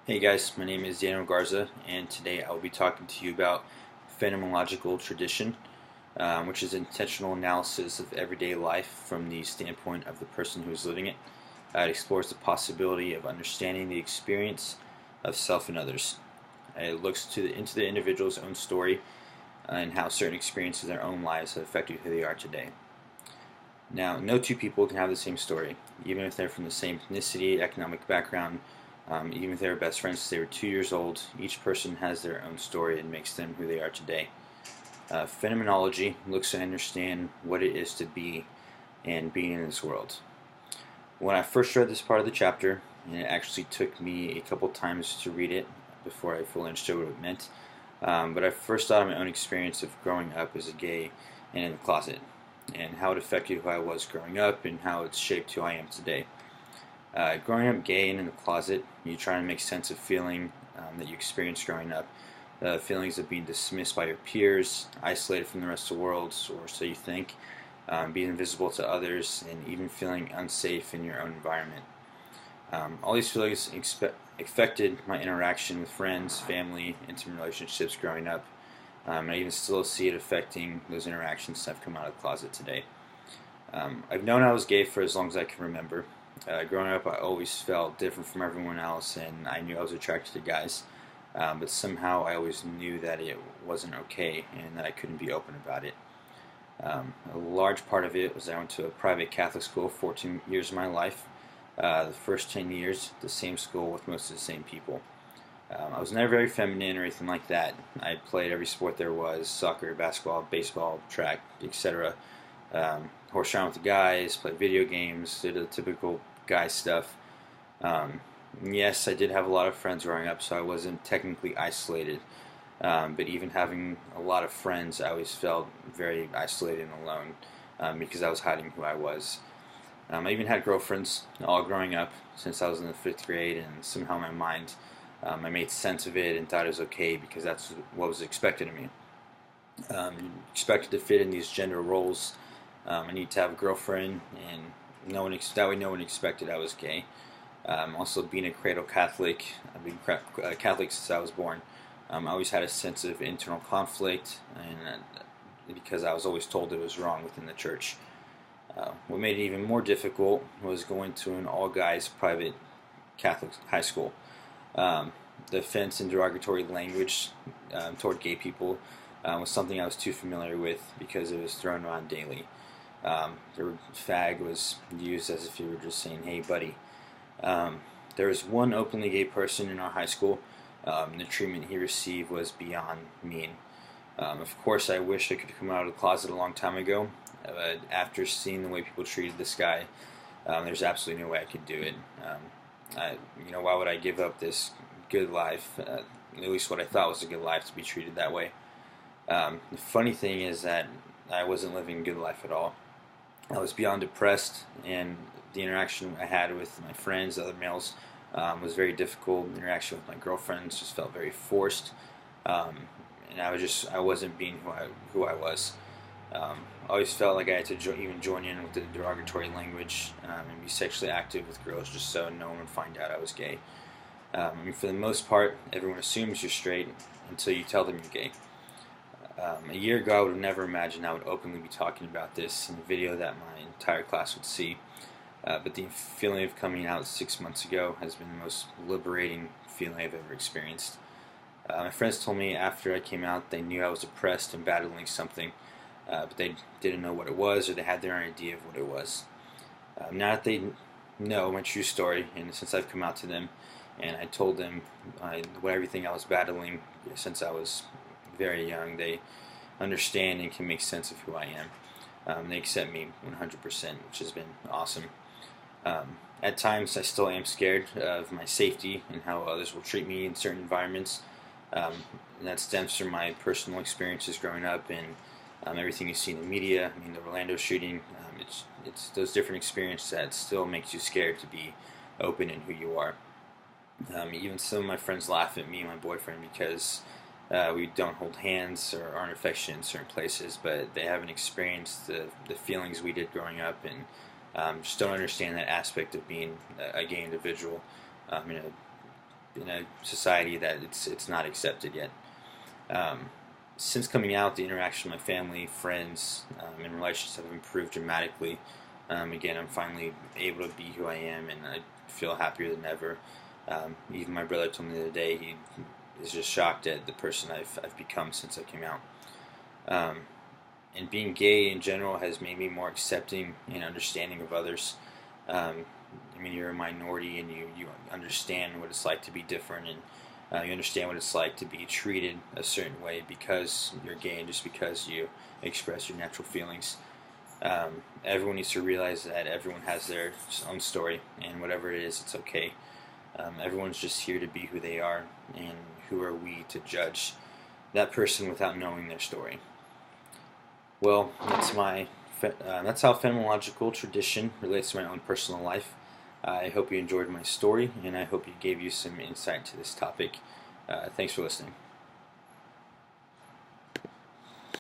Hey guys, my name is Daniel Garza, and today I will be talking to you about phenomenological tradition, which is intentional analysis of everyday life from the standpoint of the person who is living it. It explores the possibility of understanding the experience of self and others. It looks into the individual's own story and how certain experiences in their own lives have affected who they are today. Now, no two people can have the same story, even if they're from the same ethnicity, economic background. Even if they were best friends since they were 2 years old, each person has their own story and makes them who they are today. Phenomenology looks to understand what it is to be and being in this world. When I first read this part of the chapter, and it actually took me a couple times to read it before I fully understood what it meant, but I first thought of my own experience of growing up as a gay and in the closet, and how it affected who I was growing up and how it's shaped who I am today. Growing up gay and in the closet, you try to make sense of feeling that you experienced growing up. Feelings of being dismissed by your peers, isolated from the rest of the world, or so you think, being invisible to others, and even feeling unsafe in your own environment. All these feelings affected my interaction with friends, family, intimate relationships growing up. I even still see it affecting those interactions since I've come out of the closet today. I've known I was gay for as long as I can remember. Growing up, I always felt different from everyone else, and I knew I was attracted to guys. But somehow I always knew that it wasn't okay and that I couldn't be open about it. A large part of it was I went to a private Catholic school 14 years of my life. The first 10 years, the same school with most of the same people. I was never very feminine or anything like that. I played every sport there was: soccer, basketball, baseball, track, etc. Horse around with the guys, played video games, did the typical guy stuff. Yes, I did have a lot of friends growing up, so I wasn't technically isolated. But even having a lot of friends, I always felt very isolated and alone because I was hiding who I was. I even had girlfriends all growing up since I was in the 5th grade, and somehow in my mind I made sense of it and thought it was okay because that's what was expected of me. Expected to fit in these gender roles. I need to have a girlfriend, and that way no one expected I was gay. Also, being a cradle Catholic, I've been Catholic since I was born. I always had a sense of internal conflict, and because I was always told it was wrong within the church. What made it even more difficult was going to an all-guys private Catholic high school. The offense and derogatory language toward gay people was something I was too familiar with because it was thrown around daily. The fag was used as if you were just saying, "Hey, buddy." There was one openly gay person in our high school. The treatment he received was beyond mean. Of course, I wish I could come out of the closet a long time ago, but after seeing the way people treated this guy, there's absolutely no way I could do it. Why would I give up this good life, at least what I thought was a good life, to be treated that way? The funny thing is that I wasn't living a good life at all. I was beyond depressed, and the interaction I had with my friends, other males, was very difficult. The interaction with my girlfriends just felt very forced, and I wasn't being who I was. I always felt like I had to even join in with the derogatory language and be sexually active with girls just so no one would find out I was gay. For the most part, everyone assumes you're straight until you tell them you're gay. A year ago, I would have never imagined I would openly be talking about this in a video that my entire class would see. But the feeling of coming out 6 months ago has been the most liberating feeling I've ever experienced. My friends told me after I came out they knew I was depressed and battling something, but they didn't know what it was, or they had their own idea of what it was. Now that they know my true story, and since I've come out to them, and I told them everything I was battling since I was very young, they understand and can make sense of who I am. They accept me 100%, which has been awesome. At times, I still am scared of my safety and how others will treat me in certain environments. And that stems from my personal experiences growing up and everything you see in the media. I mean, the Orlando shooting, it's those different experiences that still makes you scared to be open in who you are. Even some of my friends laugh at me and my boyfriend because we don't hold hands or aren't affectionate in certain places, but they haven't experienced the feelings we did growing up, and just don't understand that aspect of being a gay individual in a in a society that it's not accepted yet. Since coming out, the interaction with my family, friends, and relationships have improved dramatically. Again, I'm finally able to be who I am, and I feel happier than ever. Even my brother told me the other day he is just shocked at the person I've become since I came out. And being gay in general has made me more accepting and understanding of others. I mean, you're a minority, and you understand what it's like to be different, and you understand what it's like to be treated a certain way because you're gay and just because you express your natural feelings. Everyone needs to realize that everyone has their own story, and whatever it is, it's okay. Everyone's just here to be who they are, and who are we to judge that person without knowing their story? Well, that's how phenomenological tradition relates to my own personal life. I hope you enjoyed my story, and I hope it gave you some insight to this topic. Thanks for listening.